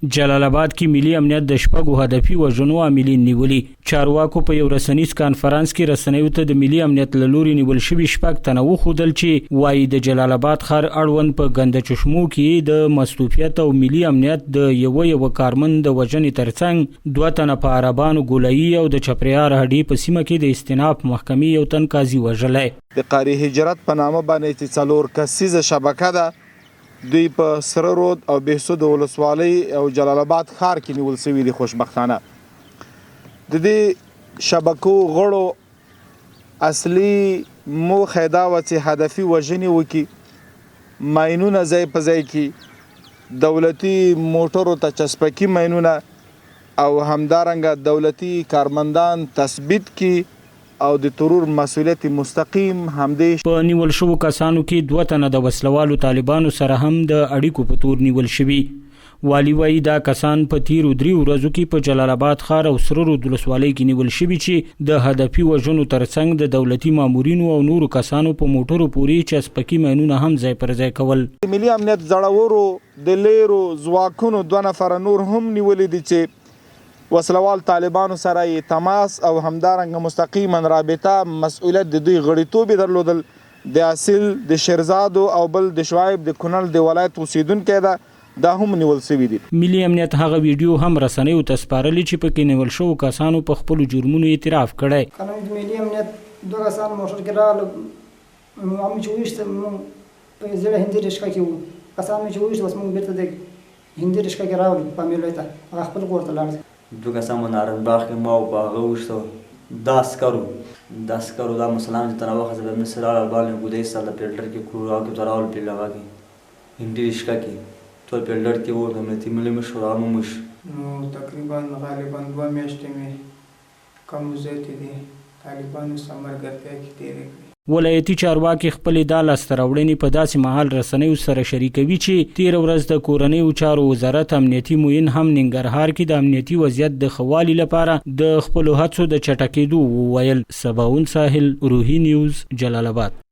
جلال آباد کې ملي امنیت د شپږو هدفي وژنو عاملین نیولي. چارواکو په یو رسنیز کانفرنس کې رسنیو ته د ملي امنیت له لوري نیول شوي شپږ تنه وښودل چې وایي د جلال آباد ښار اړوند په ګنده چشمو کې د مصروفیت او ملي امنیت د یو کارمند د وژنې ترڅنګ 2 تنه په عربانو ګولایي او د چپریار هډې په سیمه کې د استیناف محکمې یو تن قاضي وژلی. د قاری هجرت په نامه باندې چې 4 کسیزه شبکه ده، دوی په سره رود او بهسود ولسوالۍ او جلال آباد ښار کې نیول شوي دي. خوشبختانه د دې شبکو غړو اصلي موخه دا وه چې هدفي وژنې وکړي، ماینونه ځای په ځای کې، دولتي موټرو ته چسپکي ماینونه او همدارنګه دولتي کارمندان تثبیت کړي او د ترور مسؤلیت مستقیم همدې. په نیول شوو کسانو کې 2 تنه د وسلوالو طالبانو سره هم د اړیکو په تور نیول شوي. والی وایي دا کسان په تیرو 3 ورځو کې په جلال آباد ښار او سره رود ولسوالۍ کې نیول شوي چې د هدفي وژنو ترڅنګ د دولتي مامورینو او نورو کسانو په موټرو پورې چسپکي ماینونه هم ځای پر ځای کول. ملي امنیت زړورو د لیرو ځواکونو 2 نفره نور هم نیولي دي چې وسلوال طالبانو سره یې تماس او همدارنګه مستقیما رابطه مسؤلیت د دوی غړیتوب درلودل. د اصل د شیرزادو او بل د شعیب د کونړ د ولایت اوسیدونکی ده، دا هم نیول شوي دي. ملي امنیت هغه ویډیو هم رسنیو ته سپارلي چې پکې نیول شوو کسانو په خپلو جرمونو اعتراف کړی. قانون ملي امنیت 2 کسان موټر کې راغلل، موږ چې وویشته موږ په زړه هندي رشقه کې وو، کسان مې چې وویشته بس موږ بیرته د هندي رشقه کې راغلو پامیلوی ته، هغه خپل کور ته لاړل. 2 کسان په نارنج باغ کې ما په هغه وویشته، دا عسکرو دا مسلمان چې تنه وخت به مصر راغلل باندې ګودی سره د پیلټر کې کورو او کې راول پیل هغه کې هندي رشقه کې ټول پیلټر کې وو د امنیتي ملي مشر او مش نو تقریبا غالبا 2 میاشتې مې کم وزیت دي طالبانو سمرګرتیا کې تیرې کړې. ولایتي چارواکي خپلې دا لاسته راوړنې په داسې مهال رسنیو سره شریکوي چې تېره ورځ د کورنیو چارو وزارت امنیتي معین هم ننګرهار کې د امنیتي وضعیت د ښه والي لپاره د خپلو هڅو د چټکېدو وویل. سباون ساحل، روحي نیوز، جلال آباد.